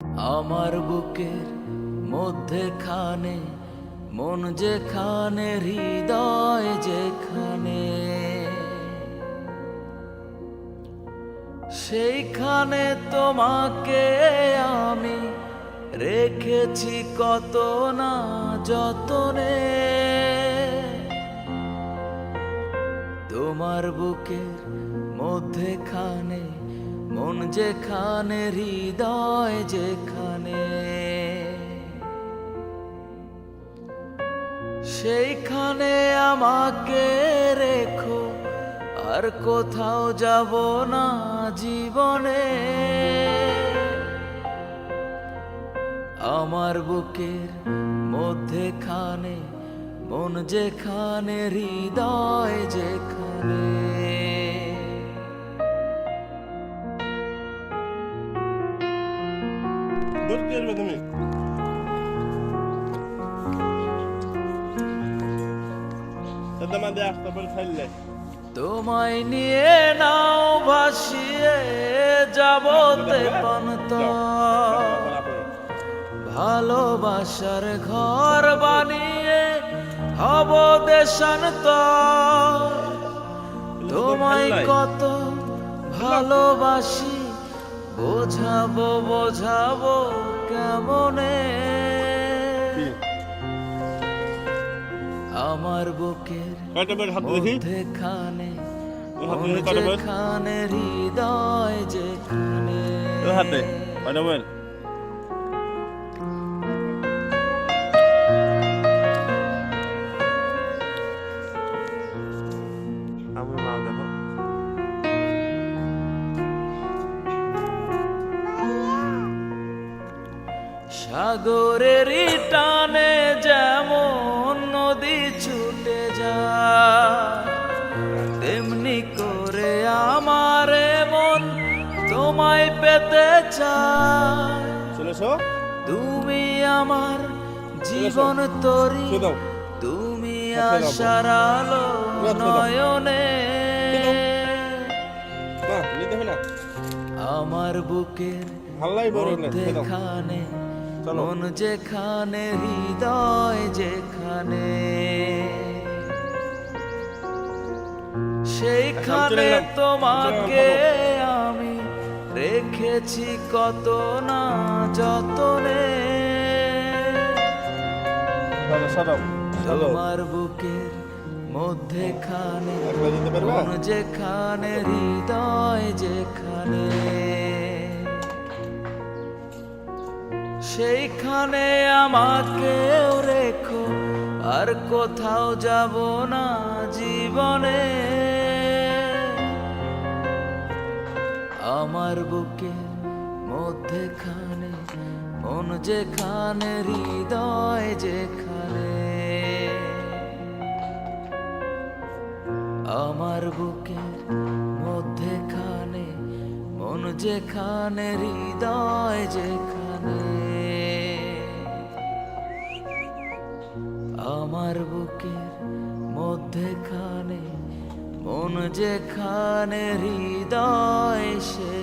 আমার বুকের মধ্যেখানে মন যেখানে হৃদয় যেখানে সেইখানে তোমাকে আমি রেখেছি কত না যতনে। তোমার বুকের মধ্যেখানে মন যেখানে হৃদয় যেখানে সেইখানে আমাকে রেখো, আর কোথাও যাব না জীবনে। আমার বুকের মধ্যেখানে মন যেখানে হৃদয় যেখানে। তোমায় নিয়ে নাও ভাসিয়ে যাব তেপান্তর, ভালোবাসার ঘর বানিয়ে হব দেশান্তর। তোমায় কত ভালোবাসি বোঝাবো বোঝাবো কেমনে। আমার বুকের মধ্যেখানে মন যেখানে হৃদয় যেখানে। সাগরের টানে যেমন নদী ছুটে যায়, তেমনি করে আমার মন তোমায় পেতে চায়। তুমি আমার জীবন তরি, তুমি আশার আলো নয়নে। আমার বুকের মধ্যেখানে মন যেখানে হৃদয় যেখানে সেইখানে তোমাকে আমি রেখেছি কত না যতনে। তোমার বুকের মধ্যেখানে মন যেখানে হৃদয় যেখানে সেইখানে আমাকেও রেখো, আর কোথাও যাব না জীবনে। আমার বুকের মধ্যেখানে মন যেখানে হৃদয় যেখানে। আমার বুকের মধ্যেখানে মন যেখানে হৃদয় যেখানে। আমার বুকের মধ্যেখানে মন যেখানে হৃদয় সে